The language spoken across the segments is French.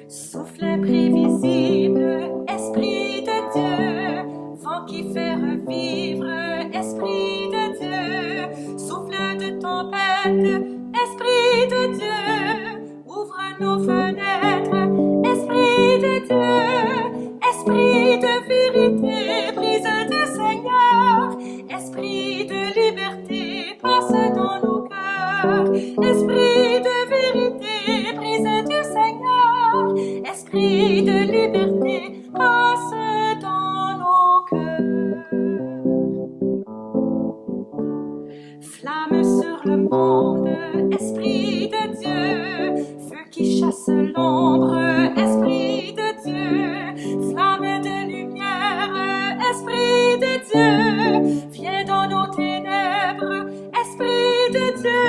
Souffle imprévisible, Esprit de Dieu, vent qui fait revivre, Esprit de Dieu, souffle de tempête, Esprit de Dieu, ouvre nos fenêtres, Esprit de Dieu, Esprit de vérité, brise du Seigneur, Esprit de liberté, passe dans nos cœurs, Esprit de vérité, brise du Seigneur, Esprit de liberté, passe dans nos cœurs. Flamme sur le monde, Esprit de Dieu, feu qui chasse l'ombre, Esprit de Dieu, flamme de lumière, Esprit de Dieu, viens dans nos ténèbres, Esprit de Dieu,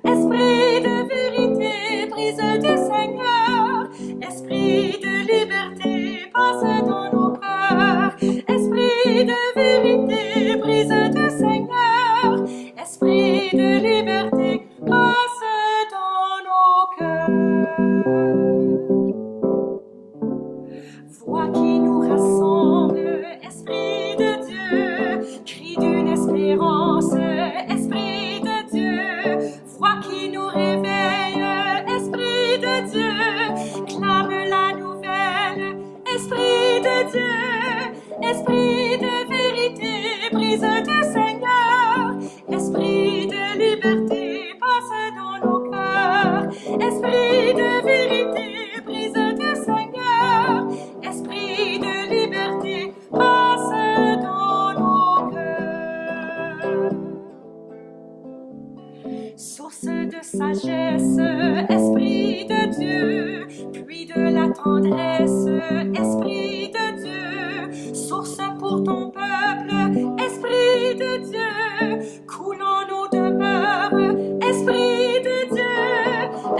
Esprit de vérité, brise du Seigneur, Esprit de liberté, passe dans nos cœurs, Esprit de vérité, brise du Seigneur, Esprit de liberté, passe dans nos cœurs. Voix qui nous rassemble, Esprit de Dieu, cri d'une espérance, Esprit de Dieu, voix qui nous réveille, Esprit de Dieu, clame la nouvelle, Esprit de Dieu, Esprit de vérité, brise du Seigneur, Esprit de liberté, passe dans nos cœurs, Esprit de vérité, brise du Seigneur, Esprit de liberté, passe dans nos cœurs. Source de sagesse, Esprit de Dieu, puits de la tendresse, Esprit de Dieu, source pour ton peuple, Esprit de Dieu, coulant nos demeures, Esprit de Dieu,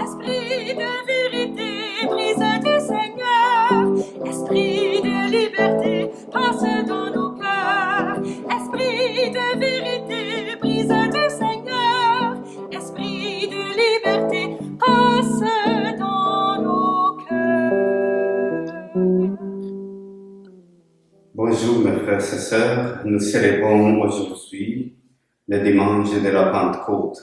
Esprit de vérité, brise du Seigneur, Esprit de liberté, passe dans nos cœurs, Esprit de vérité, brise du Seigneur, Esprit de liberté, passe dans nos cœurs. Bonjour mes frères et sœurs, nous célébrons aujourd'hui le dimanche de la Pentecôte.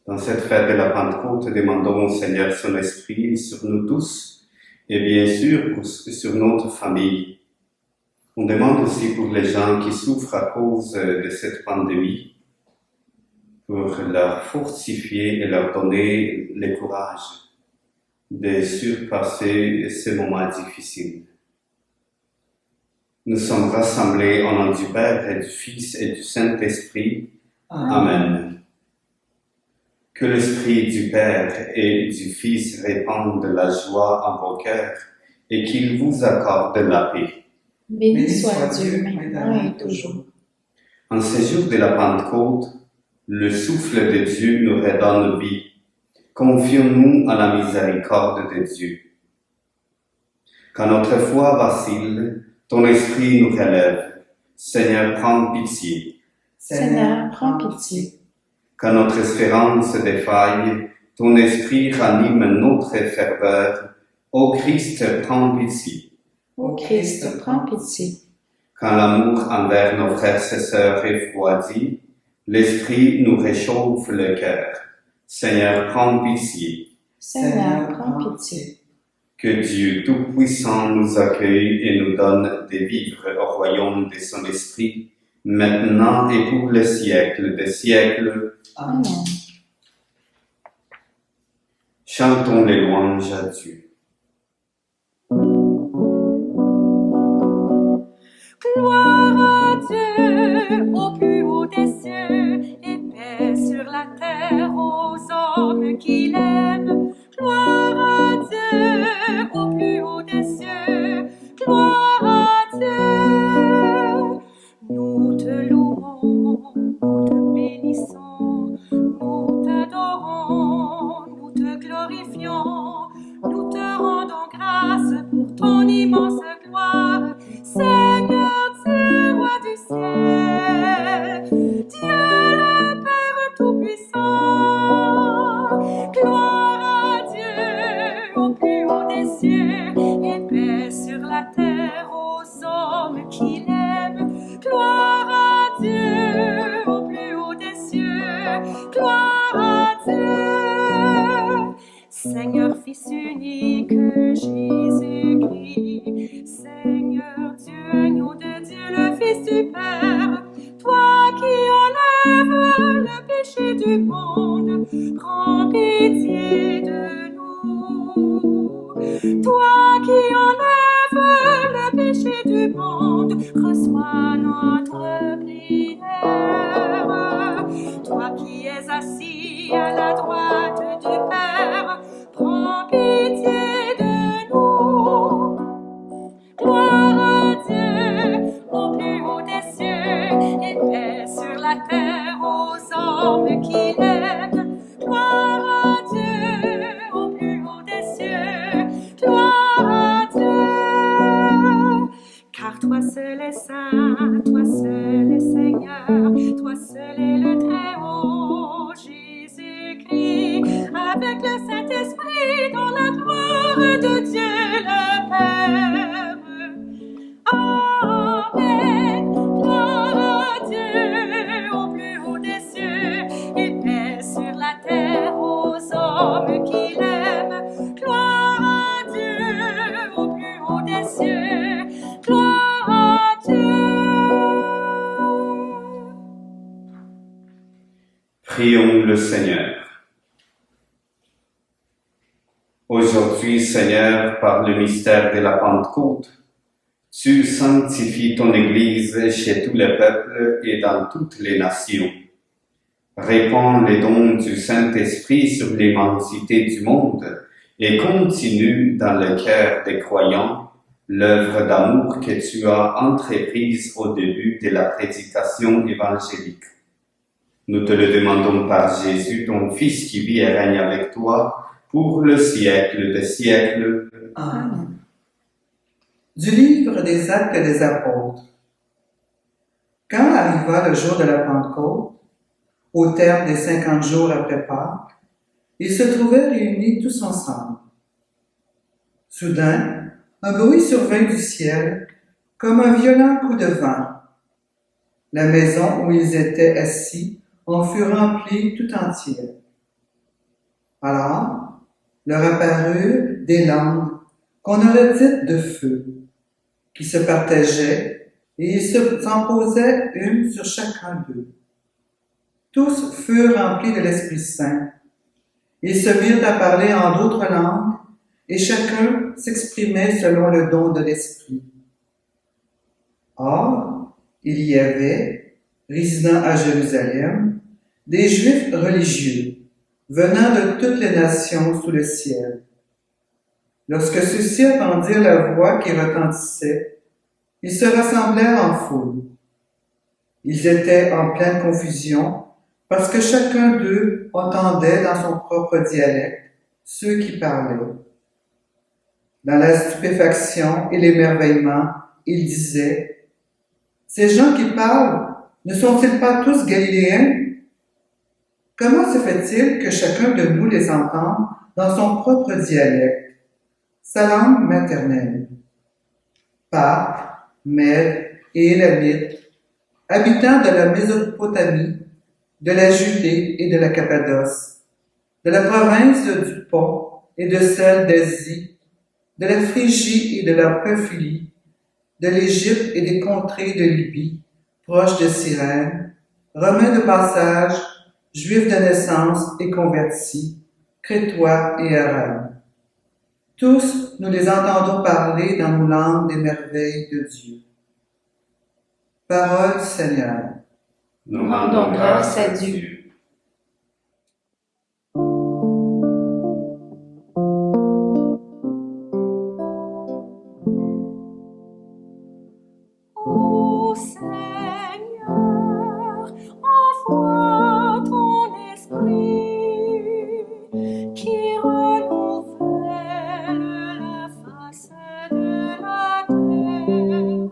Dans cette fête de la Pentecôte, demandons au Seigneur son esprit sur nous tous et bien sûr sur notre famille. On demande aussi pour les gens qui souffrent à cause de cette pandémie, pour leur fortifier et leur donner le courage de surpasser ces moments difficiles. Nous sommes rassemblés au nom du Père et du Fils et du Saint-Esprit. Amen. Que l'Esprit du Père et du Fils répande la joie en vos cœurs et qu'il vous accorde la paix. Béni soit Dieu, maintenant et toujours. En ce jour de la Pentecôte, le souffle de Dieu nous redonne vie. Confions-nous à la miséricorde de Dieu. Quand notre foi vacille, ton esprit nous relève. Seigneur, prends pitié. Seigneur, prends pitié. Quand notre espérance défaille, ton esprit ranime notre ferveur. Ô Christ, prends pitié. Ô Christ, prends pitié. Quand l'amour envers nos frères et sœurs refroidit, l'esprit nous réchauffe le cœur. Seigneur, prends pitié. Seigneur, prends pitié. Que Dieu Tout-Puissant nous accueille et nous donne de vivre au royaume de son esprit, maintenant et pour le siècle des siècles. Amen. Chantons les louanges à Dieu. Gloire à Dieu au plus haut des cieux et paix sur la terre aux hommes qui l'aiment. Gloire à Dieu au plus haut des cieux. Gloire à Dieu. Nous te louons, nous te bénissons, nous t'adorons, nous te glorifions, nous te rendons grâce pour ton immense gloire. Seigneur Dieu, roi du ciel, Dieu le Père Tout-Puissant, gloire à Dieu au du monde, reçois notre prière. Toi qui es assis à la droite du Père, prends pitié de nous. Gloire à Dieu au plus haut des cieux, et paix sur la terre aux hommes qui l'aiment. Gloire à Dieu au plus haut des cieux, gloire à Dieu. Car toi seul est saint, toi seul est Seigneur, toi seul est le Très-Haut, Jésus-Christ, avec le Saint-Esprit dans la gloire de Dieu le Père. Amen. Gloire à Dieu au plus haut des cieux, et paix sur la terre aux hommes qui l'aiment. Gloire à Dieu au plus haut des cieux, gloire à Dieu. Prions le Seigneur. Aujourd'hui, Seigneur, par le mystère de la Pentecôte, tu sanctifies ton Église chez tous les peuples et dans toutes les nations. Répands les dons du Saint-Esprit sur l'immensité du monde et continue dans le cœur des croyants l'œuvre d'amour que tu as entreprise au début de la prédication évangélique. Nous te le demandons par Jésus, ton Fils qui vit et règne avec toi pour le siècle des siècles. Amen. Du livre des Actes des Apôtres. Quand arriva le jour de la Pentecôte, au terme des 50 jours après Pâques, ils se trouvaient réunis tous ensemble. Soudain, un bruit survint du ciel, comme un violent coup de vent. La maison où ils étaient assis en fut remplie tout entière. Alors, leur apparurent des langues qu'on aurait dites de feu, qui se partageaient, et ils s'en posaient une sur chacun d'eux. Tous furent remplis de l'Esprit Saint. Ils se mirent à parler en d'autres langues, et chacun s'exprimait selon le don de l'Esprit. Or, il y avait, résidant à Jérusalem, des Juifs religieux, venant de toutes les nations sous le ciel. Lorsque ceux-ci entendirent la voix qui retentissait, ils se rassemblèrent en foule. Ils étaient en pleine confusion, parce que chacun d'eux entendait dans son propre dialecte ceux qui parlaient. Dans la stupéfaction et l'émerveillement, ils disaient: « Ces gens qui parlent, ne sont-ils pas tous galiléens? Comment se fait-il que chacun de nous les entende dans son propre dialecte, sa langue maternelle? » Parthes, Mèdes et Élamites, habitants de la Mésopotamie, de la Judée et de la Cappadoce, de la province du Pont et de celle d'Asie, de la Phrygie et de la Pamphylie, de l'Égypte et des contrées de Libye, proches de Cyrène, Romains de passage, Juifs de naissance et convertis, Crétois et Arabes. Tous, nous les entendons parler dans nos langues des merveilles de Dieu. Parole du Seigneur. Nous rendons grâce à Dieu. Ô Seigneur, envoie ton esprit qui renouvelle la face de la terre.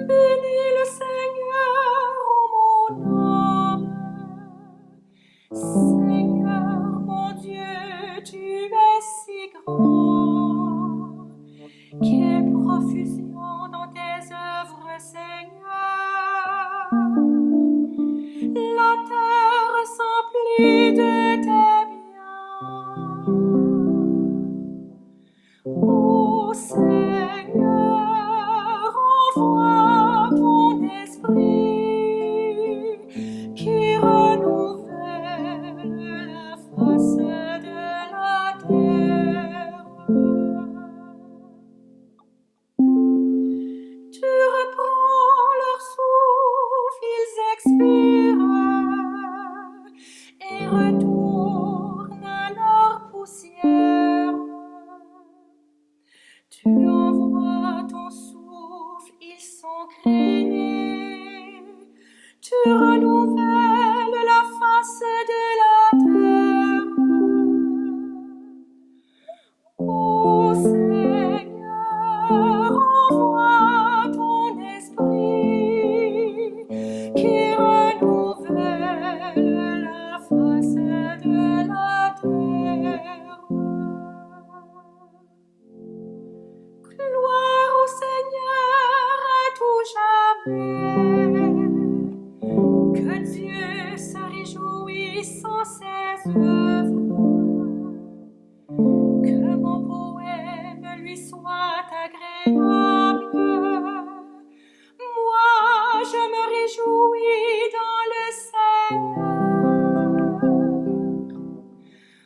Bénis le Seigneur, ô mon âme. Seigneur, mon Dieu, tu es si grand. Quelle profusion dans tes œuvres, Seigneur. La terre s'emplit de tes biens. Ô Seigneur, envoie ton esprit qui renouvelle la face de la terre. Tu envoies ton souffle, ils sont créés. Tu renouvelles la face de la terre. Ô Seigneur, envoie ton esprit qui renouvelle la face de la terre. Gloire au Seigneur à tout jamais. Que Dieu se réjouisse en ses œuvres. Que mon poème lui soit agréable. Moi, je me réjouis dans le Seigneur.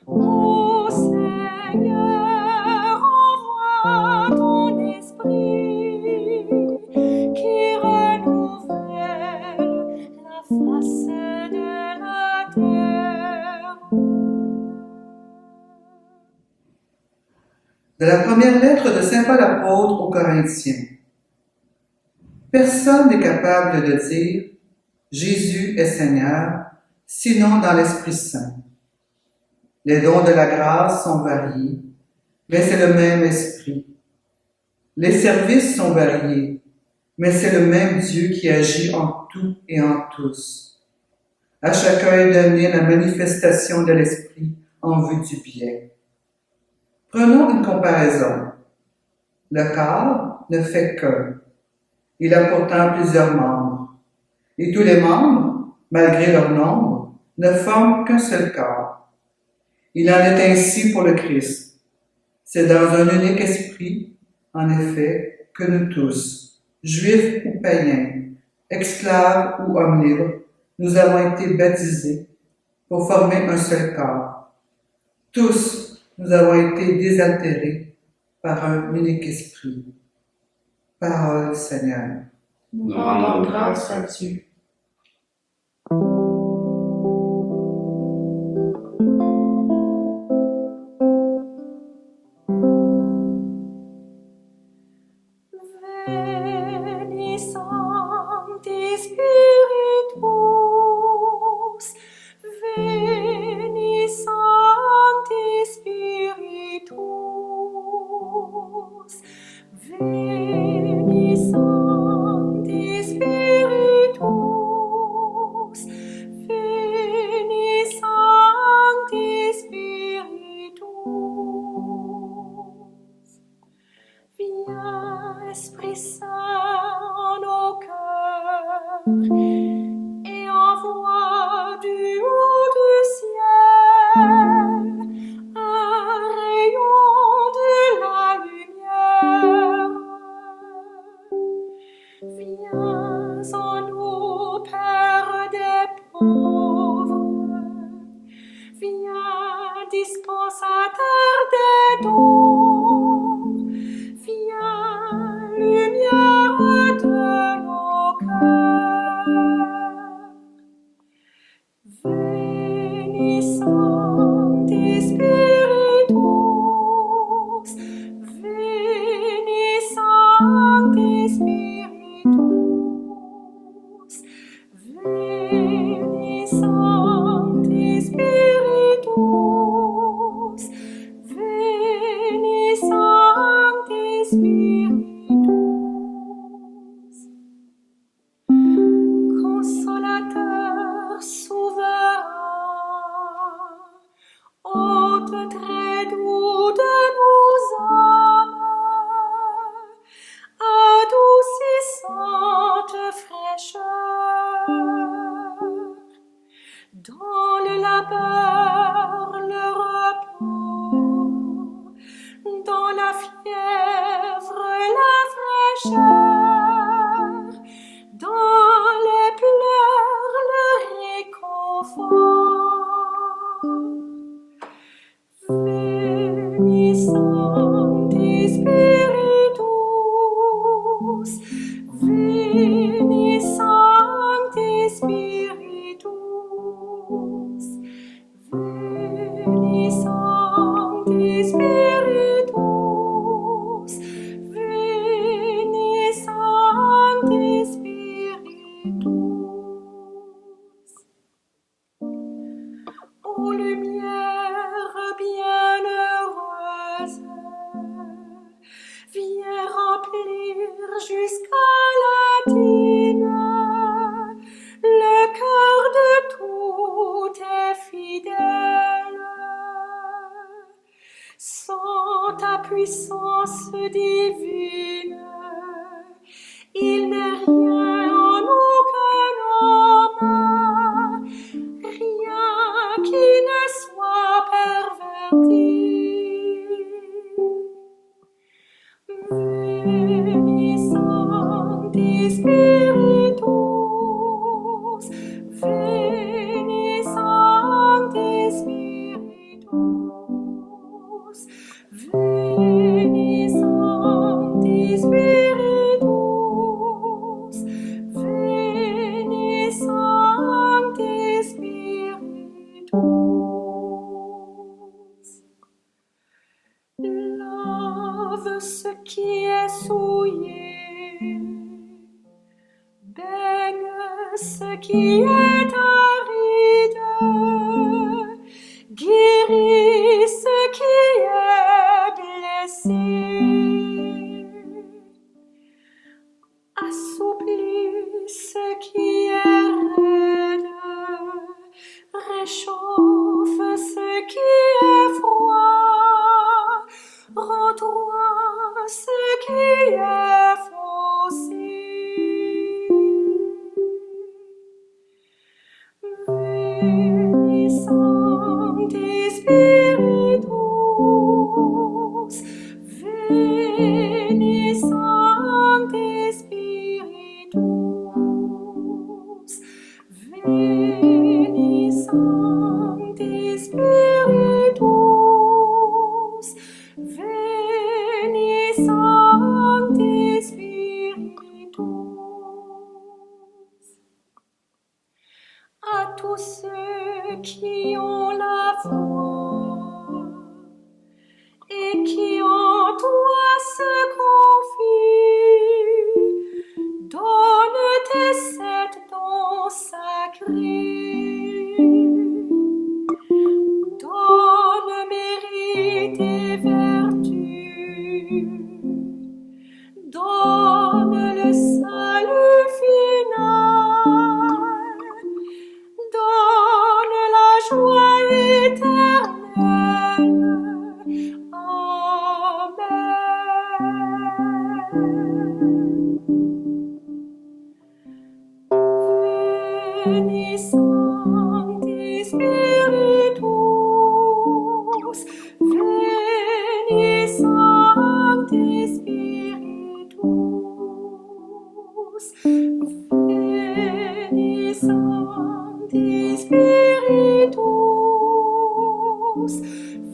Ô Seigneur, envoie ton esprit qui renouvelle la face de la terre. De la première lettre de Saint Paul apôtre aux Corinthiens. Personne n'est capable de dire « Jésus est Seigneur » sinon dans l'Esprit Saint. Les dons de la grâce sont variés, mais c'est le même Esprit. Les services sont variés, mais c'est le même Dieu qui agit en tout et en tous. À chacun est donnée la manifestation de l'Esprit en vue du bien. Prenons une comparaison. Le corps ne fait qu'un. Il a pourtant plusieurs membres. Et tous les membres, malgré leur nombre, ne forment qu'un seul corps. Il en est ainsi pour le Christ. C'est dans un unique esprit, en effet, que nous tous, juifs ou païens, esclaves ou hommes libres, nous avons été baptisés pour former un seul corps. Tous, nous avons été désaltérés par un unique esprit. Parole Seigneur. Nous rendons grâce à Dieu. Veni Sancti Spiritus, Veni Sancti Spiritus, Veni Sancti Spiritus, Veni Sancti Spiritus. Viens, Esprit Saint, en nos cœurs, et envoie du haut du ciel un rayon de la lumière. Viens en nous, Père des pauvres, viens, dispensateur des dons, viens, lumière de nos cœurs. Veni Sancti Spiritus, Veni Sancti Spiritus, Veni Sancti Spiritus, Veni Sancti Spiritus. Consolateur souverain, hôte très doux de nos âmes, adoucissante fraîcheur, dans le labeur le repos, dans la fièvre la fraîcheur, dans les pleurs le réconfort. Veni Sancti Spiritus, Veni Sancti Spiritus, Veni Sancti Spiritus, Viens remplir jusqu'à la dîne le cœur de tous tes fidèles. Sans ta puissance divine, il n'est rien en aucun homme, rien qui ne soit perverti. Veni Sancti Spiritus, Veni Sancti Spiritus, Veni Sancti Spiritus, Veni Sancti Spiritus. Lave ce qui est souillé, baigne ce qui est aride, guéris ce qui est blessé, assouplis ce qui est raide, réchauffe ce qui est froid, rends-toi ce qui est faussé. Veni Sancti Spiritus, Veni Sancti Spiritus, Veni Sancti Spiritus, Veni Sancti Spiritus. À tous ceux qui ont la foi et qui en toi se confient, donne tes 7 dons sacrés, donne mérite et vertu, donne le salut final, donne la joie éternelle. Amen. Veni Sancti Spiritus, Veni Sancti Spiritus, Veni Sancti Spiritus,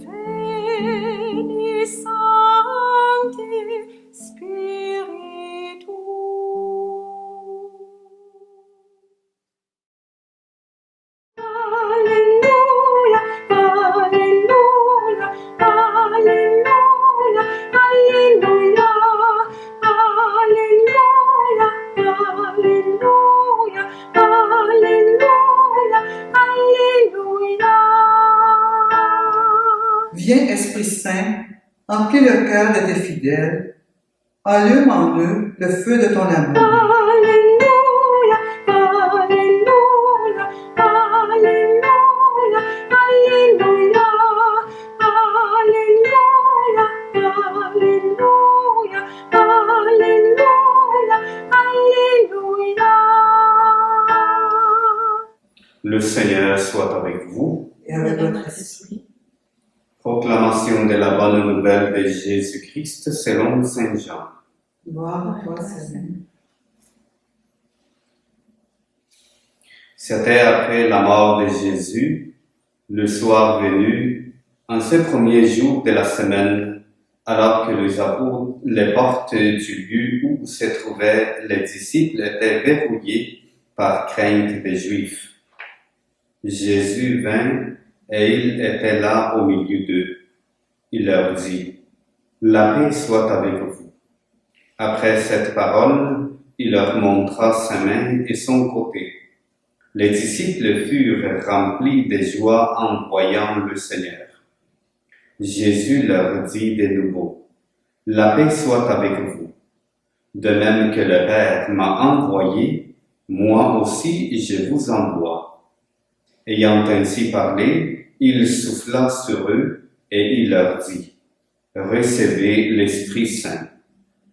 Veni Sancti Spiritus. Alleluia, alleluia, alleluia, alleluia, alleluia, alleluia, alleluia, alleluia. Viens, Esprit Saint, emplis le cœur de tes fidèles, allume en eux le feu de ton amour. Alleluia, alleluia, alleluia, alleluia, alleluia, alleluia, alleluia, alleluia. Le Seigneur soit avec vous. Et avec votre esprit. Proclamation de la bonne nouvelle de Jésus-Christ selon Saint Jean. Gloire à toi, Seigneur. C'était après la mort de Jésus, le soir venu, en ce premier jour de la semaine, alors que les portes du lieu où se trouvaient les disciples étaient verrouillées par crainte des Juifs. Jésus vint et il était là au milieu d'eux. Il leur dit, « La paix soit avec vous. » Après cette parole, il leur montra sa main et son côté. Les disciples furent remplis de joie en voyant le Seigneur. Jésus leur dit de nouveau, « La paix soit avec vous. De même que le Père m'a envoyé, moi aussi je vous envoie. » Ayant ainsi parlé, il souffla sur eux et il leur dit, « Recevez l'Esprit Saint.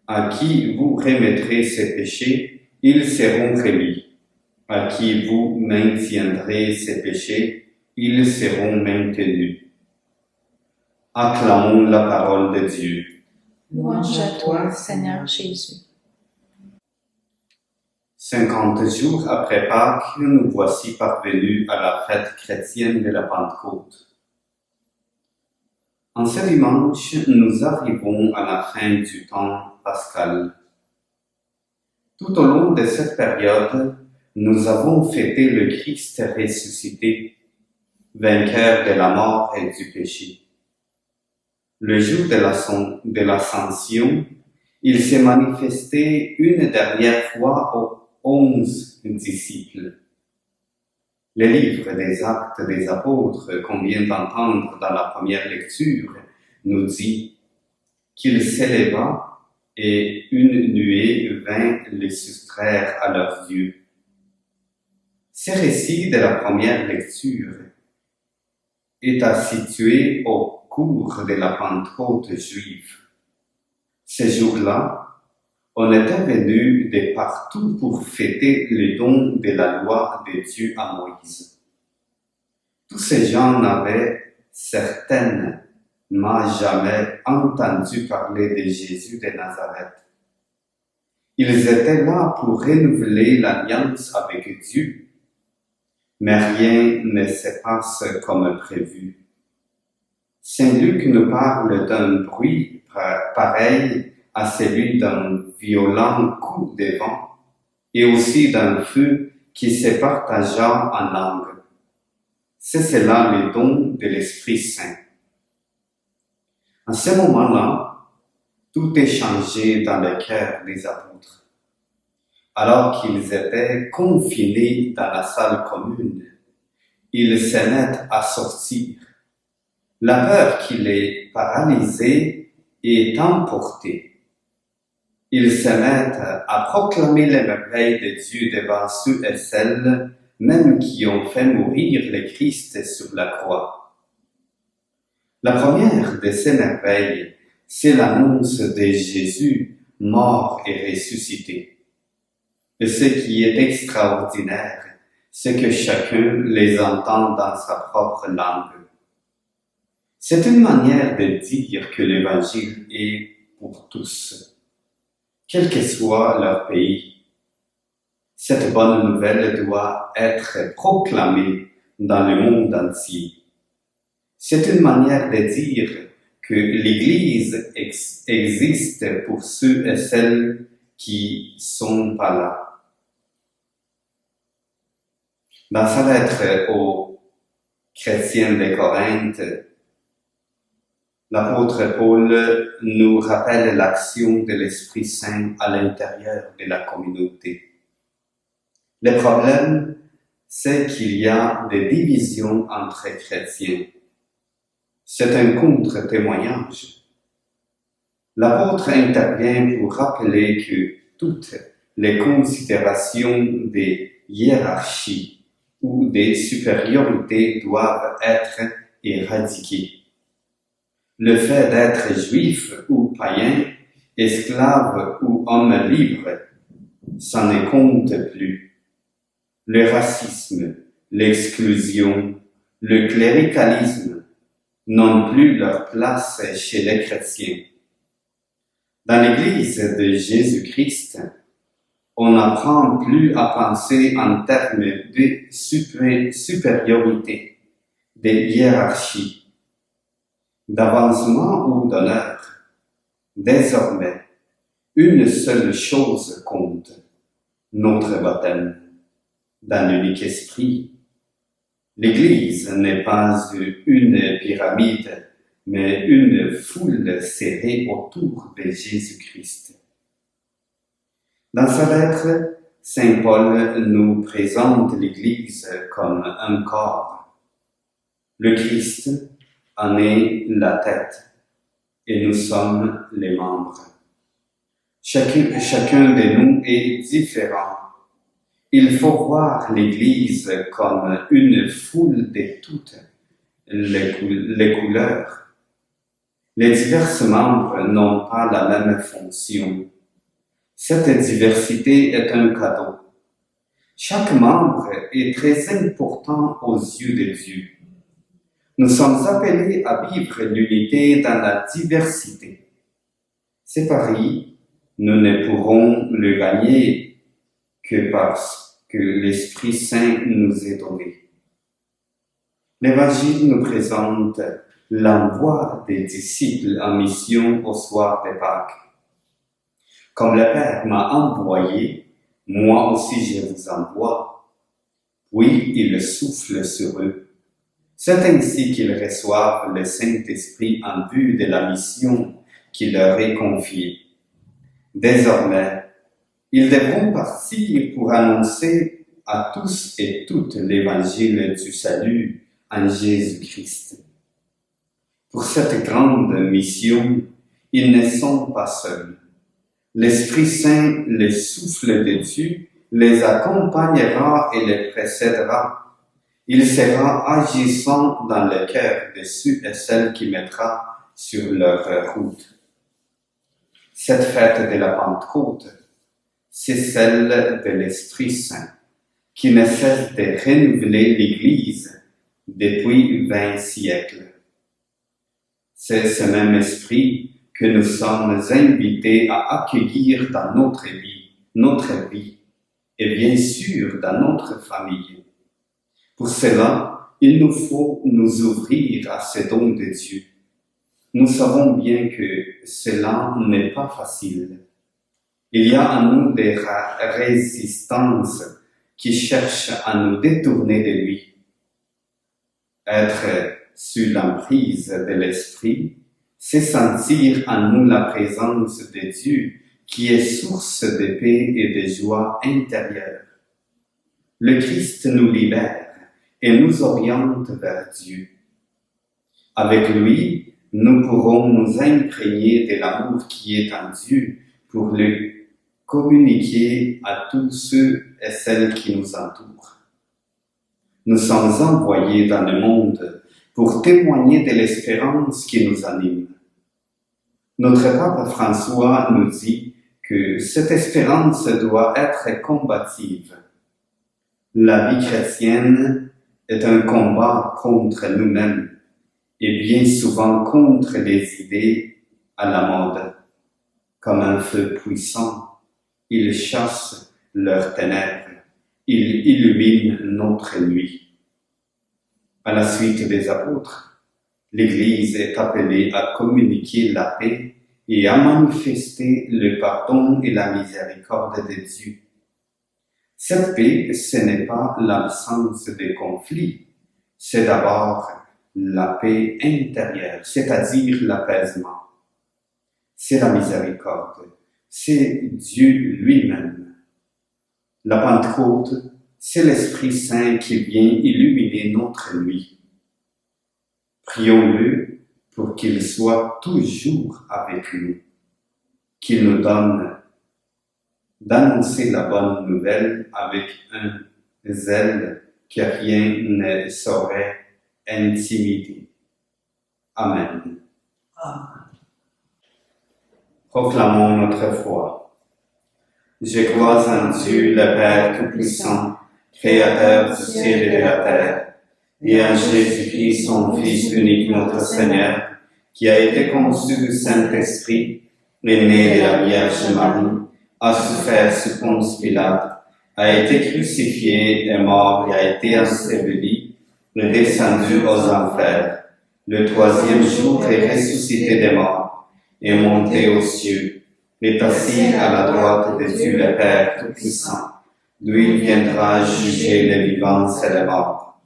À qui vous remettrez ses péchés, ils seront remis. À qui vous maintiendrez ses péchés, ils seront maintenus. » Acclamons la parole de Dieu. Louange à toi, Seigneur Jésus. 50 jours après Pâques, nous voici parvenus à la fête chrétienne de la Pentecôte. En ce dimanche, nous arrivons à la fin du temps pascal. Tout au long de cette période, nous avons fêté le Christ ressuscité, vainqueur de la mort et du péché. Le jour de l'Ascension, il s'est manifesté une dernière fois aux 11 disciples. Le livre des Actes des Apôtres qu'on vient d'entendre dans la première lecture nous dit qu'il s'éleva et une nuée vint les soustraire à leurs yeux. Ce récit de la première lecture est à situer au cours de la Pentecôte juive. Ce jour-là, on était venu de partout pour fêter le don de la loi de Dieu à Moïse. Tous ces gens n'avaient certainement jamais entendu parler de Jésus de Nazareth. Ils étaient là pour renouveler l'alliance avec Dieu, mais rien ne se passe comme prévu. Saint Luc nous parle d'un bruit pareil à celui d'un violent coup de vent et aussi d'un feu qui se partagea en langues. C'est cela le don de l'Esprit Saint. À ce moment-là, tout est changé dans le cœur des apôtres. Alors qu'ils étaient confinés dans la salle commune, ils se mettent à sortir. La peur qui les paralysait est emportée. Ils se mettent à proclamer les merveilles de Dieu devant ceux et celles même qui ont fait mourir le Christ sur la croix. La première de ces merveilles, c'est l'annonce de Jésus mort et ressuscité. Et ce qui est extraordinaire, c'est que chacun les entend dans sa propre langue. C'est une manière de dire que l'Évangile est pour tous, quel que soit leur pays. Cette bonne nouvelle doit être proclamée dans le monde entier. C'est une manière de dire que l'Église existe pour ceux et celles qui sont pas là. Dans sa lettre aux chrétiens de Corinthe, l'apôtre Paul nous rappelle l'action de l'Esprit Saint à l'intérieur de la communauté. Le problème, c'est qu'il y a des divisions entre chrétiens. C'est un contre-témoignage. L'apôtre intervient pour rappeler que toutes les considérations des hiérarchies ou des supériorités doivent être éradiquées. Le fait d'être juif ou païen, esclave ou homme libre, ça ne compte plus. Le racisme, l'exclusion, le cléricalisme n'ont plus leur place chez les chrétiens. Dans l'Église de Jésus-Christ, on n'apprend plus à penser en termes de supériorité, de hiérarchie, d'avancement ou d'honneur. Désormais, une seule chose compte, notre baptême, dans l'unique esprit. L'Église n'est pas une pyramide, mais une foule serrée autour de Jésus-Christ. Dans sa lettre, Saint Paul nous présente l'Église comme un corps. Le Christ, en est la tête et nous sommes les membres. Chacun de nous est différent. Il faut voir l'Église comme une foule de toutes les couleurs. Les divers membres n'ont pas la même fonction. Cette diversité est un cadeau. Chaque membre est très important aux yeux de Dieu. Nous sommes appelés à vivre l'unité dans la diversité. Séparés, nous ne pourrons le gagner que parce que l'Esprit Saint nous est donné. L'Évangile nous présente l'envoi des disciples en mission au soir de Pâques. Comme le Père m'a envoyé, moi aussi je vous envoie. Puis il souffle sur eux. C'est ainsi qu'ils reçoivent le Saint-Esprit en vue de la mission qui leur est confiée. Désormais, ils devront partir pour annoncer à tous et toutes l'Évangile du salut en Jésus-Christ. Pour cette grande mission, ils ne sont pas seuls. L'Esprit Saint, le souffle de Dieu, les accompagnera et les précédera. Il sera agissant dans le cœur de ceux et celles qui mettra sur leur route. Cette fête de la Pentecôte, c'est celle de l'Esprit Saint, qui ne cesse de renouveler l'Église depuis 20 siècles. C'est ce même esprit que nous sommes invités à accueillir dans notre vie et bien sûr dans notre famille. Pour cela, il nous faut nous ouvrir à ce don de Dieu. Nous savons bien que cela n'est pas facile. Il y a en nous des résistances qui cherchent à nous détourner de lui. Être sous l'emprise de l'Esprit, c'est sentir en nous la présence de Dieu qui est source de paix et de joie intérieure. Le Christ nous libère et nous oriente vers Dieu. Avec lui, nous pourrons nous imprégner de l'amour qui est en Dieu pour le communiquer à tous ceux et celles qui nous entourent. Nous sommes envoyés dans le monde pour témoigner de l'espérance qui nous anime. Notre pape François nous dit que cette espérance doit être combative. La vie chrétienne est un combat contre nous-mêmes et bien souvent contre les idées à la mode. Comme un feu puissant, il chasse leurs ténèbres, il illumine notre nuit. À la suite des apôtres, l'Église est appelée à communiquer la paix et à manifester le pardon et la miséricorde de Dieu. Cette paix, ce n'est pas l'absence de conflits, c'est d'abord la paix intérieure, c'est-à-dire l'apaisement. C'est la miséricorde, c'est Dieu lui-même. La Pentecôte, c'est l'Esprit Saint qui vient illuminer notre nuit. Prions-le pour qu'il soit toujours avec nous, qu'il nous donne d'annoncer la bonne nouvelle avec un zèle que rien ne saurait intimider. Amen. Amen. Proclamons notre foi. Je crois en Dieu, le Père Tout-Puissant, Créateur du ciel et de la terre, et en Jésus-Christ, son Fils unique, notre Seigneur, qui a été conçu du Saint-Esprit, est né de la Vierge Marie, a souffert sous Ponce Pilate, a été crucifié, est mort et a été enseveli, est descendu aux enfers. Le troisième jour est ressuscité des morts, est monté aux cieux, est assis à la droite de Dieu le Père Tout-Puissant, d'où il viendra juger les vivants et les morts.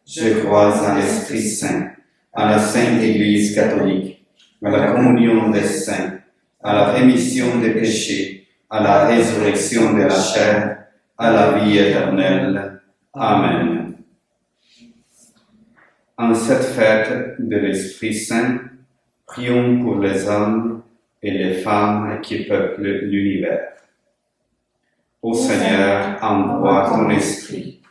Je crois en l'Esprit Saint, à la Sainte Église catholique, à la communion des saints, à la rémission des péchés, à la résurrection de la chair, à la vie éternelle. Amen. En cette fête de l'Esprit Saint, prions pour les hommes et les femmes qui peuplent l'univers. Ô Seigneur, envoie ton Esprit.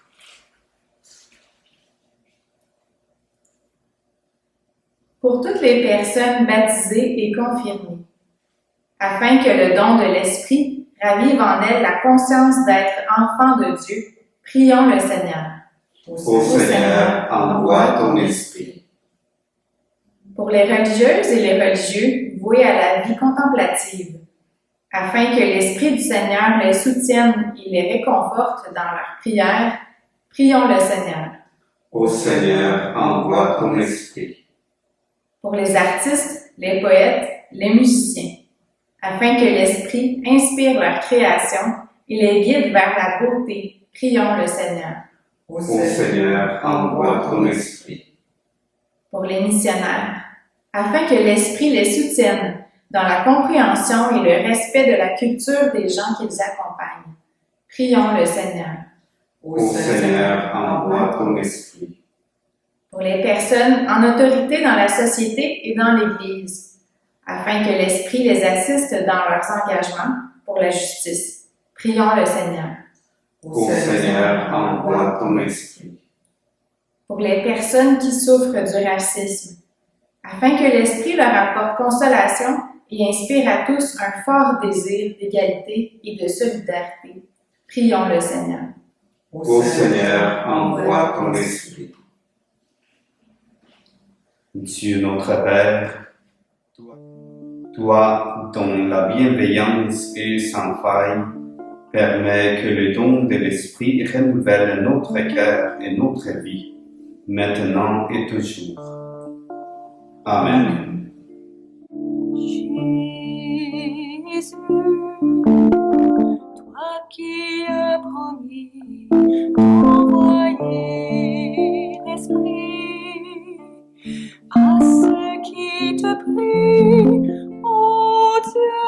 Pour toutes les personnes baptisées et confirmées, afin que le don de l'Esprit ravive en elles la conscience d'être enfants de Dieu, prions le Seigneur. Ô Seigneur, envoie ton Esprit. Pour les religieuses et les religieux voués à la vie contemplative, afin que l'Esprit du Seigneur les soutienne et les réconforte dans leurs prières, prions le Seigneur. Ô Seigneur, envoie ton Esprit. Pour les artistes, les poètes, les musiciens, afin que l'Esprit inspire leur création et les guide vers la beauté, prions le Seigneur. Ô Seigneur, envoie ton Esprit. Pour les missionnaires, afin que l'Esprit les soutienne dans la compréhension et le respect de la culture des gens qu'ils accompagnent, prions le Seigneur. Ô Seigneur, envoie ton Esprit. Pour les personnes en autorité dans la société et dans l'Église, afin que l'Esprit les assiste dans leurs engagements pour la justice, prions le Seigneur. Ô Seigneur, envoie ton Esprit. Pour les personnes qui souffrent du racisme, afin que l'Esprit leur apporte consolation et inspire à tous un fort désir d'égalité et de solidarité, prions le Seigneur. Ô Seigneur, envoie ton Esprit. Dieu notre Père, toi dont la bienveillance est sans faille, permets que le don de l'Esprit renouvelle notre cœur et notre vie, maintenant et toujours. Amen. Jésus, toi qui as promis d'envoyer l'Esprit à ceux qui te prient, ô Dieu,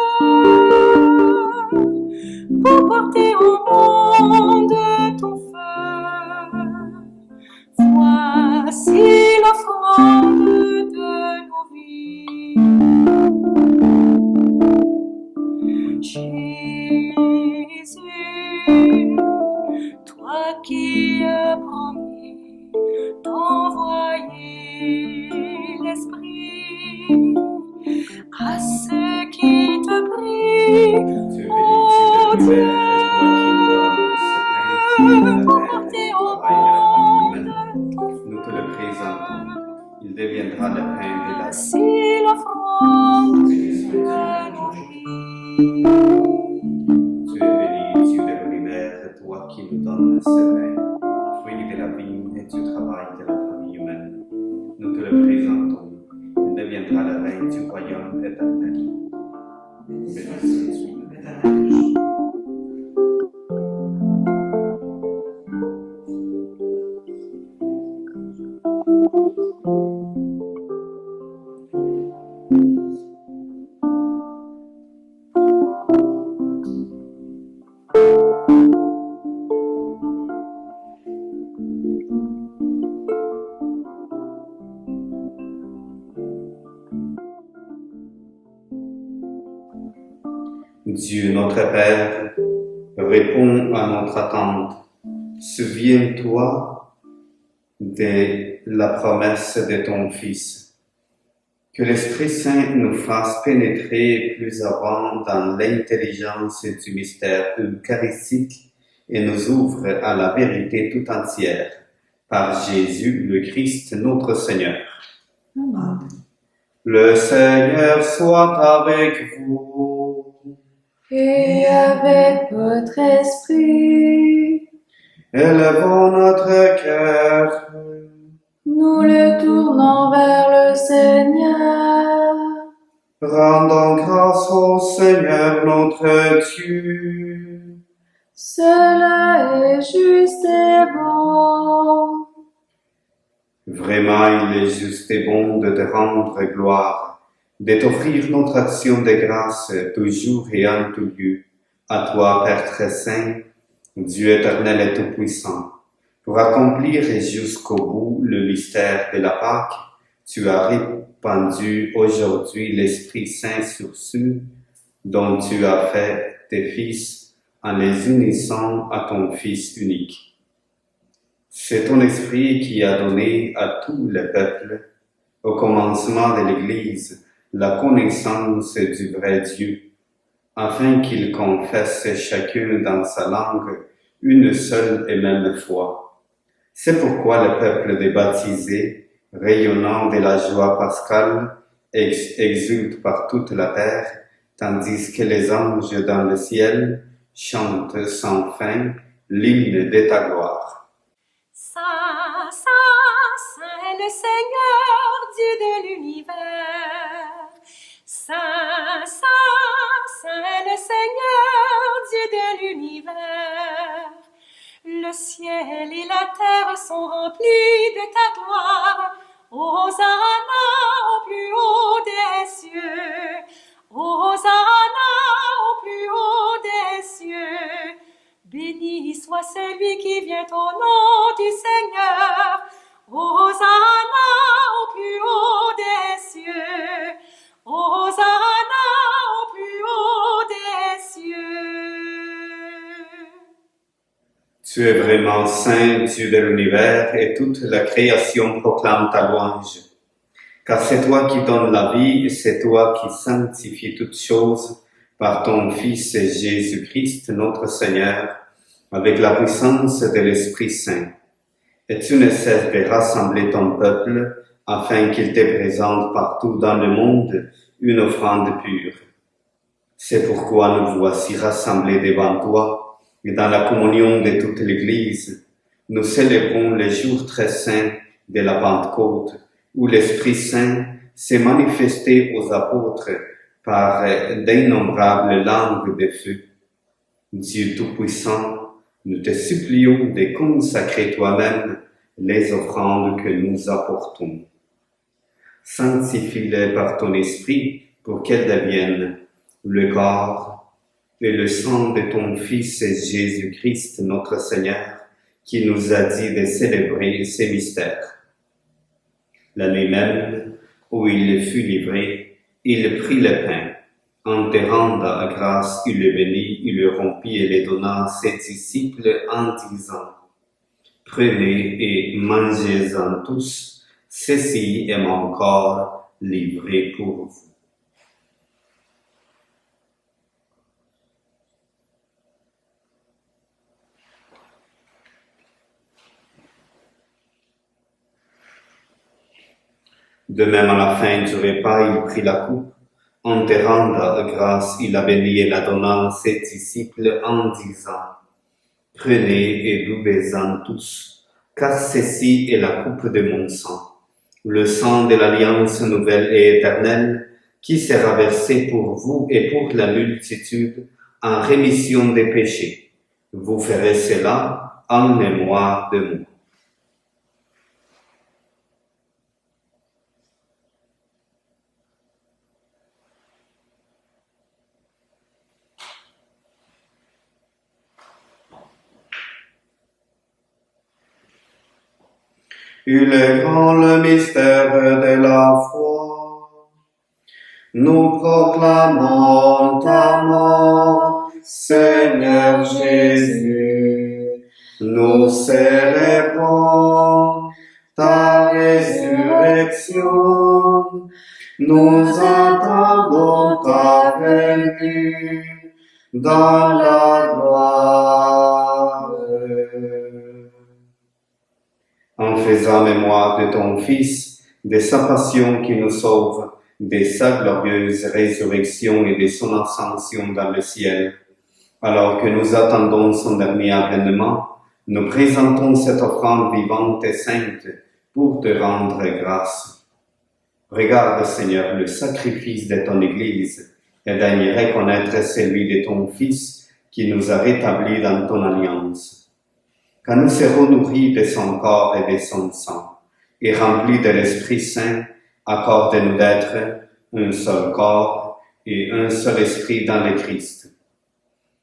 pour porter au monde ton feu. Voici l'offrande de nos vies. Jésus, toi qui as promis d'envoyer l'Esprit à ceux qui te prient, ô Dieu, pour porter au monde ton feu. Nous te le présentons. Il deviendra le pain de la vie. Voici l'offrande de nos vies. Tu es béni, Dieu de l'univers, toi qui nous donnes ce pain, fruit de la vigne et du travail de la famille humaine. Nous te le présentons. Il deviendra le règne du royaume éternel. Béni sois-tu, éternel. Dieu notre Père, réponds à notre attente. Souviens-toi de la promesse de ton Fils. Que l'Esprit Saint nous fasse pénétrer plus avant dans l'intelligence du mystère eucharistique et nous ouvre à la vérité tout entière. Par Jésus le Christ notre Seigneur. Amen. Le Seigneur soit avec vous. Et avec votre esprit, Élevons notre cœur. nous le tournons vers le Seigneur. Rendons grâce au Seigneur notre Dieu. Cela est juste et bon. Vraiment, il est juste et bon de te rendre gloire, de t'offrir notre action de grâce toujours et en tout lieu. À toi, Père très saint, Dieu éternel et tout-puissant, Pour accomplir jusqu'au bout le mystère de la Pâque, tu as répandu aujourd'hui l'Esprit Saint sur ceux dont tu as fait tes fils en les unissant à ton Fils unique. C'est ton Esprit qui a donné à tous les peuples, au commencement de l'Église, la connaissance du vrai Dieu, afin qu'ils confessent chacun dans sa langue une seule et même foi. C'est pourquoi le peuple des baptisés, rayonnant de la joie pascale, exulte par toute la terre, tandis que les anges dans le ciel chantent sans fin l'hymne de ta gloire. Saint, Saint, Saint est le Seigneur, Dieu de l'univers. Saint, Saint, Saint est le Seigneur, Dieu de l'univers. Le ciel et la terre sont remplis de ta gloire. Hosanna au plus haut des cieux. Hosanna au plus haut des cieux. Béni soit celui qui vient au nom du Seigneur. Hosanna au plus haut des cieux. Hosanna au plus haut des cieux. Tu es vraiment saint, Dieu de l'univers, et toute la création proclame ta louange. Car c'est toi qui donnes la vie, et c'est toi qui sanctifies toutes choses par ton Fils Jésus-Christ, notre Seigneur, avec la puissance de l'Esprit Saint. Et tu ne cesses de rassembler ton peuple, afin qu'il te présente partout dans le monde une offrande pure. C'est pourquoi nous voici rassemblés devant toi, et dans la communion de toute l'Église, nous célébrons le jour très saint de la Pentecôte, où l'Esprit Saint s'est manifesté aux apôtres par d'innombrables langues de feu. Dieu Tout-Puissant, nous te supplions de consacrer toi-même les offrandes que nous apportons. Sanctifie-les par ton Esprit pour qu'elles deviennent le corps et le sang de ton Fils Jésus-Christ, notre Seigneur, qui nous a dit de célébrer ces mystères. La nuit même où il fut livré, il prit le pain. En te rendant grâce, il le bénit, il le rompit et le donna à ses disciples en disant: Prenez et mangez-en tous, ceci est mon corps livré pour vous. De même, à la fin du repas, il prit la coupe. En te rendant grâce, il la bénit et la donna à ses disciples en disant: Prenez et buvez-en tous, car ceci est la coupe de mon sang, le sang de l'alliance nouvelle et éternelle, qui sera versé pour vous et pour la multitude en rémission des péchés. Vous ferez cela en mémoire de moi. Il est grand le mystère de la foi. Nous proclamons ta mort, Seigneur Jésus. Nous célébrons ta résurrection. Nous attendons ta venue dans la gloire. En faisant mémoire de ton Fils, de sa passion qui nous sauve, de sa glorieuse résurrection et de son ascension dans le ciel. Alors que nous attendons son dernier avènement, nous présentons cette offrande vivante et sainte pour te rendre grâce. Regarde, Seigneur, le sacrifice de ton Église et daigne reconnaître celui de ton Fils qui nous a rétablis dans ton alliance. Quand nous serons nourris de son corps et de son sang, et remplis de l'Esprit Saint, accorde-nous d'être un seul corps et un seul esprit dans le Christ.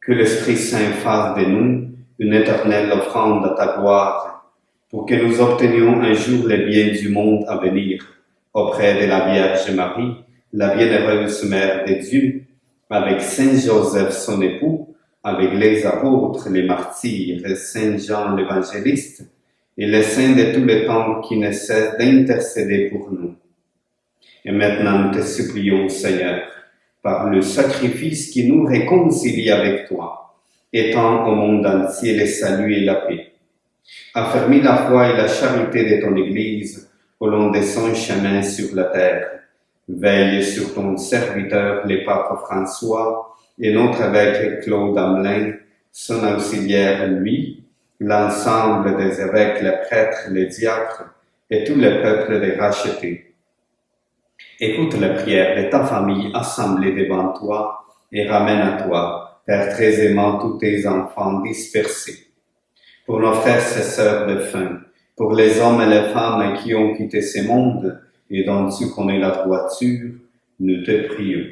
Que l'Esprit Saint fasse de nous une éternelle offrande à ta gloire, pour que nous obtenions un jour les biens du monde à venir, auprès de la Vierge Marie, la bienheureuse Mère de Dieu, avec Saint Joseph son époux, avec les apôtres, les martyrs, Saint Jean l'évangéliste, et les saints de tous les temps qui ne cessent d'intercéder pour nous. Et maintenant nous te supplions, Seigneur, par le sacrifice qui nous réconcilie avec toi, étends au monde entier le salut et la paix. Affermis la foi et la charité de ton Église au long de son chemin sur la terre. Veille sur ton serviteur, le pape François, et notre évêque Claude Hamelin, son auxiliaire, lui, l'ensemble des évêques, les prêtres, les diacres, et tout le peuple des rachetés. Écoute les prières de ta famille assemblée devant toi, et ramène à toi, Père très aimant, tous tes enfants dispersés. Pour nos frères et sœurs défunts, pour les hommes et les femmes qui ont quitté ce monde et dont tu connais la droiture, nous te prions.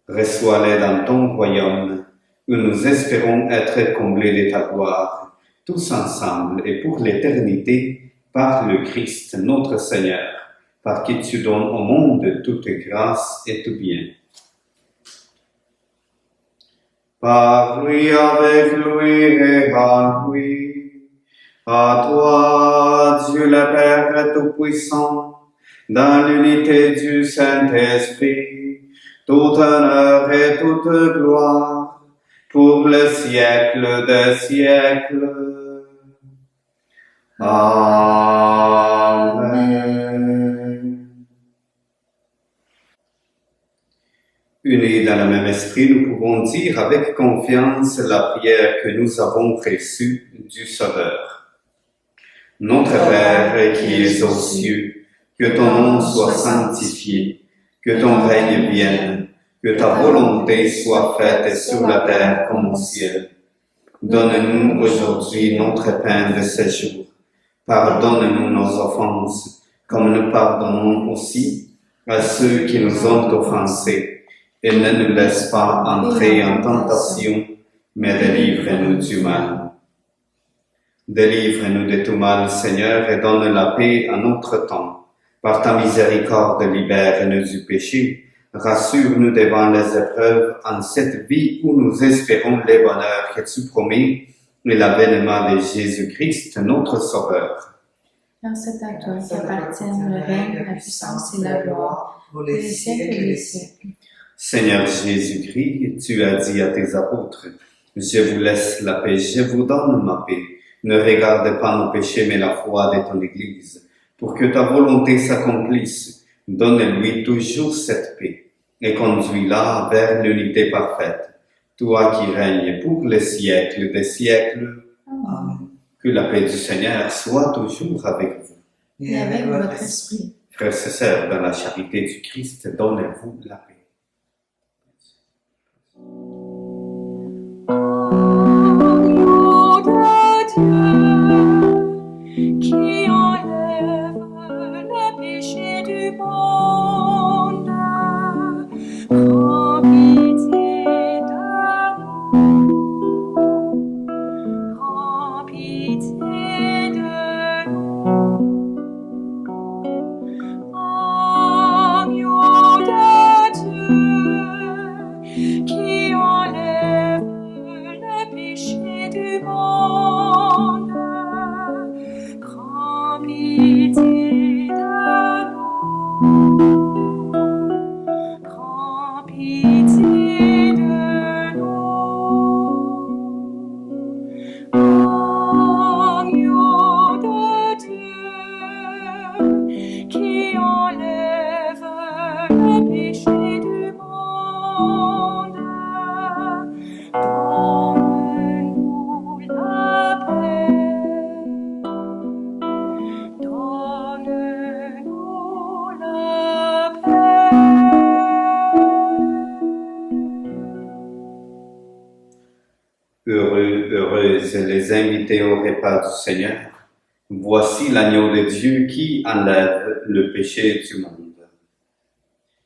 Reçois-les dans ton royaume, où nous espérons être comblés de ta gloire, tous ensemble et pour l'éternité, par le Christ notre Seigneur, par qui tu donnes au monde toute grâce et tout bien. Par lui, avec lui et en lui, à toi, Dieu le Père Tout-Puissant, dans l'unité du Saint-Esprit, tout honneur et toute gloire, pour le siècle des siècles. Amen. Unis dans le même esprit, nous pouvons dire avec confiance la prière que nous avons reçue du Sauveur. Notre Père qui es aux cieux, que ton nom soit sanctifié, que ton règne vienne, que ta volonté soit faite sur la terre comme au ciel. Donne-nous aujourd'hui notre pain de ce jour. Pardonne-nous nos offenses, comme nous pardonnons aussi à ceux qui nous ont offensés. Et ne nous laisse pas entrer en tentation, mais délivre-nous du mal. Délivre-nous de tout mal, Seigneur, et donne la paix à notre temps. Par ta miséricorde, libère-nous du péché. Rassure-nous devant les épreuves en cette vie où nous espérons les bonheurs que tu promets et l'avènement de Jésus-Christ, notre Sauveur. Car c'est à toi qu'appartiennent le règne, la puissance et la gloire, pour les siècles des siècles. Seigneur Jésus-Christ, tu as dit à tes apôtres, « Je vous laisse la paix, je vous donne ma paix. Ne regarde pas nos péchés, mais la foi de ton Église. Pour que ta volonté s'accomplisse, donne-lui toujours cette paix et conduis-la vers l'unité parfaite. Toi qui règnes pour les siècles des siècles. Amen. Que la paix du Seigneur soit toujours avec vous. Et avec votre esprit. Frères et sœurs, dans la charité du Christ, donnez-vous la paix. Agneau de Dieu, qui enlève le péché du monde, prends pitié de nous, prends pitié de nous. Agneau de Dieu, qui enlève le péché du monde, prends pitié de nous, prends pitié de nous. Agneau de Dieu, qui enlève le péché du monde, donne-nous la paix, donne-nous la paix. Heureux, heureuses les invités au repas du Seigneur. Voici l'agneau de Dieu qui enlève le péché du monde.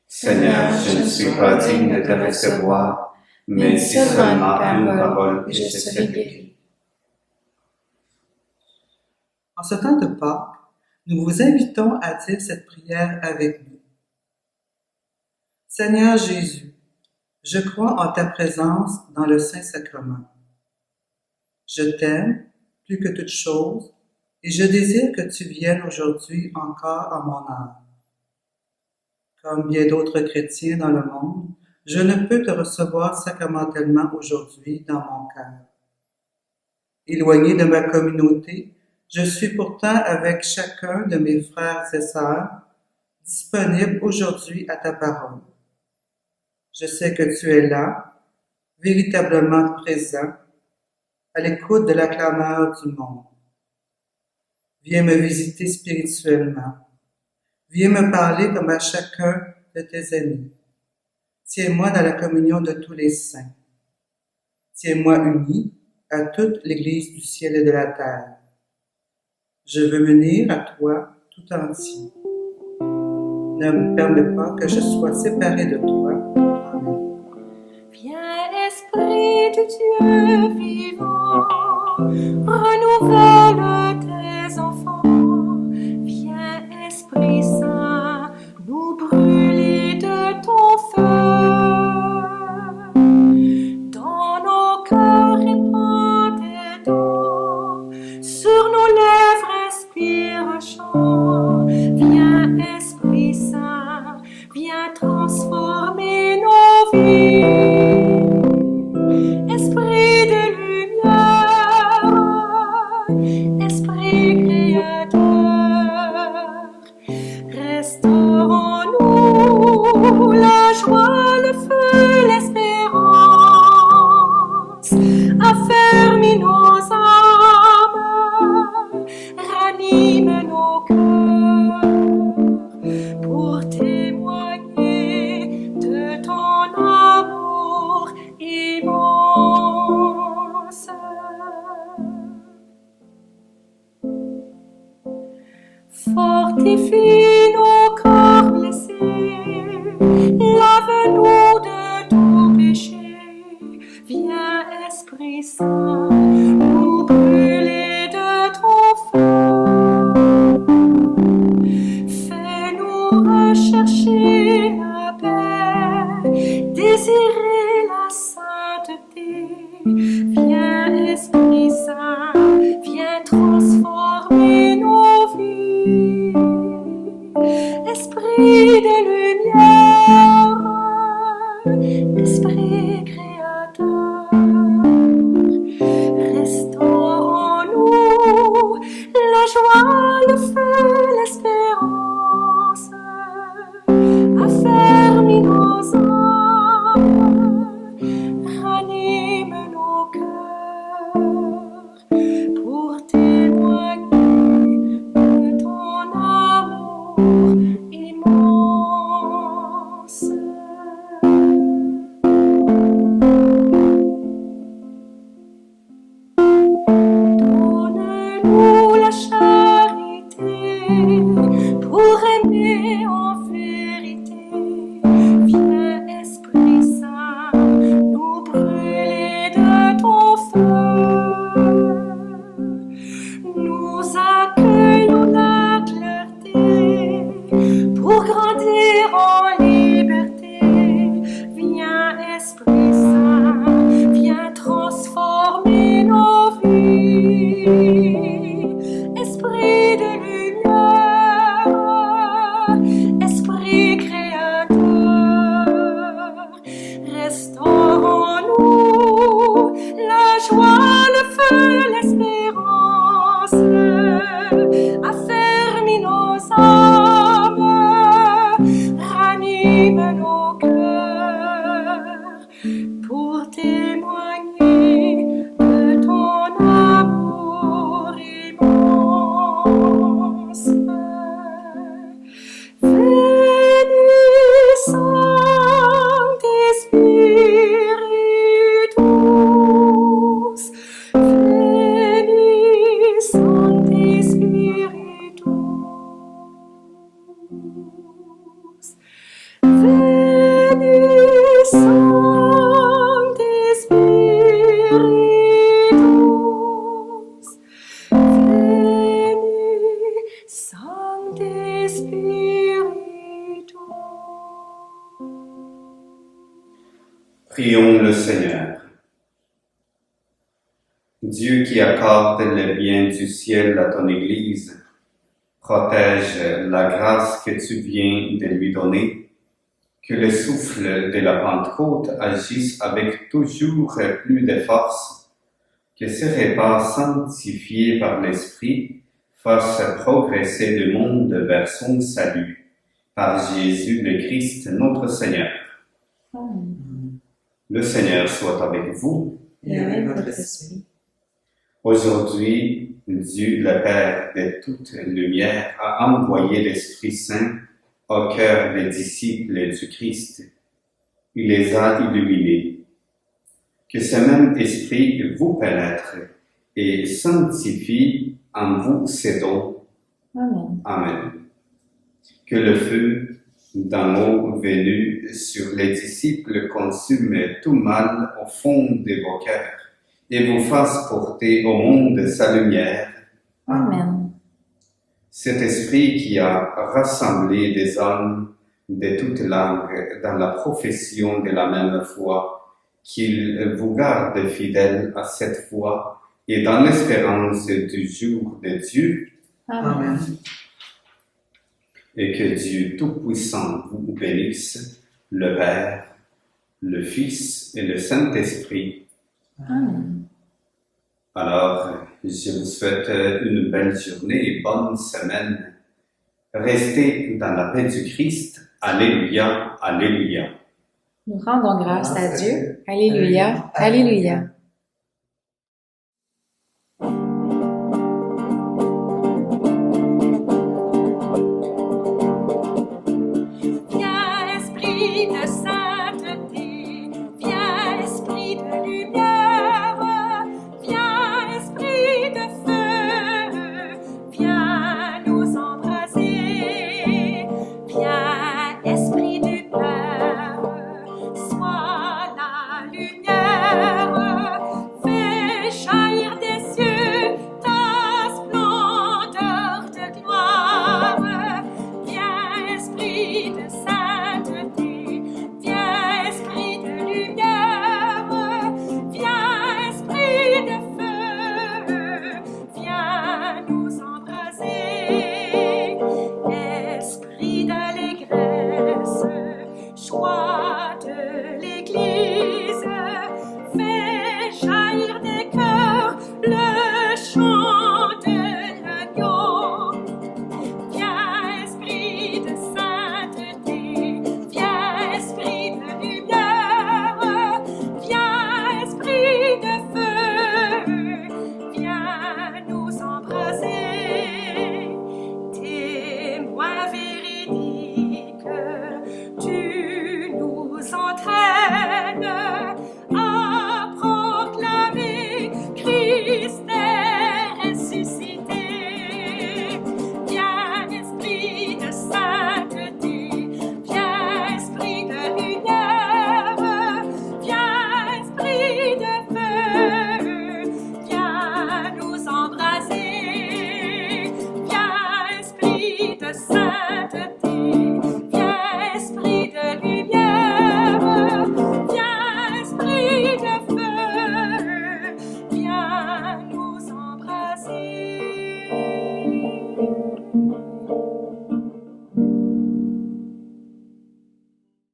Seigneur, je ne suis pas digne de te recevoir, mais si seulement une parole et je serai guéri. En ce temps de Pâques, nous vous invitons à dire cette prière avec nous. Seigneur Jésus, je crois en ta présence dans le Saint-Sacrement. Je t'aime plus que toute chose et je désire que tu viennes aujourd'hui encore à mon âme. Comme bien d'autres chrétiens dans le monde, je ne peux te recevoir sacramentellement aujourd'hui dans mon cœur. Éloigné de ma communauté, je suis pourtant avec chacun de mes frères et sœurs, disponible aujourd'hui à ta parole. Je sais que tu es là, véritablement présent, à l'écoute de la clameur du monde. Viens me visiter spirituellement. Viens me parler comme à chacun de tes amis. Tiens-moi dans la communion de tous les saints. Tiens-moi uni à toute l'Église du ciel et de la terre. Je veux m'unir à toi tout entier. Ne me permets pas que je sois séparé de toi. Amen. Viens, Esprit du Dieu vivant, renouvelle tes enfants. Viens, Esprit Saint, nous brûler de ton feu. Dans nos cœurs répand tes dons, sur nos lèvres inspire un chant. Viens, Esprit Saint, viens transformer nos vies. Esprit de lumière, Esprit créateur, restaure en nous la joie, le feu, l'espérance, affermis nos âmes, ranime nos cœurs, pour témoigner de ton amour immense. Fortifie nos corps blessés, lave-nous de tout péché. Viens, Esprit Saint, nous brûler de ton feu. Fais-nous rechercher la paix, désirer la sainteté. Viens, Esprit Saint, viens transformer nos vies. Esprit de lumière, Esprit créateur, restaure en nous la joie, le feu, l'espérance, affermis nos âmes, ranime nos cœurs, pour témoigner de ton amour immense. Donne-nous la charité pour aimer en vérité. Viens, Esprit Saint, nous brûler de ton feu. Nous accueillons la clarté pour grandir en liberté. Viens, Esprit Saint, viens transformer nos vies. Esprit de lumière, Esprit créateur, restaure en nous la joie, le feu, l'espérance, affermis nos âmes, ranime nos cœurs, pour témoigner de ton amour immense. Veni, Sancte Spiritus, veni, Sancte Spiritus, veni, Prions le Seigneur. Dieu qui accorde les biens du ciel à ton Église, protège la grâce que tu viens de lui donner, que le souffle de la Pentecôte agisse avec toujours plus de force, que ce repas sanctifié par l'Esprit fasse progresser le monde vers son salut, par Jésus le Christ notre Seigneur. Amen. Le Seigneur soit avec vous. Et avec votre esprit. Aujourd'hui, Dieu, le Père de toute lumière, a envoyé l'Esprit Saint au cœur des disciples du Christ. Il les a illuminés. Que ce même Esprit vous pénètre et sanctifie en vous ses dons. Amen. Amen. Que le feu d'en haut venu sur les disciples consume tout mal au fond de vos cœurs et vous fasse porter au monde sa lumière. Amen. Cet esprit qui a rassemblé des hommes de toutes langues dans la profession de la même foi, qu'il vous garde fidèles à cette foi et dans l'espérance du jour de Dieu, Amen. et que Dieu Tout-Puissant vous bénisse, le Père, le Fils et le Saint-Esprit. Amen. Alors, je vous souhaite une belle journée et bonne semaine. Restez dans la paix du Christ. Alléluia, Alléluia. Nous rendons grâce à Dieu. Alléluia. Alléluia. Viens, esprit de sainteté, viens, esprit de lumière, viens, esprit de feu, viens nous embraser, viens, esprit du Père, sois la lumière, fais jaillir des cieux ta splendeur de gloire. Viens, esprit de sainteté, viens, esprit de lumière, viens, esprit de feu, viens nous embraser. Esprit d'allégresse, joie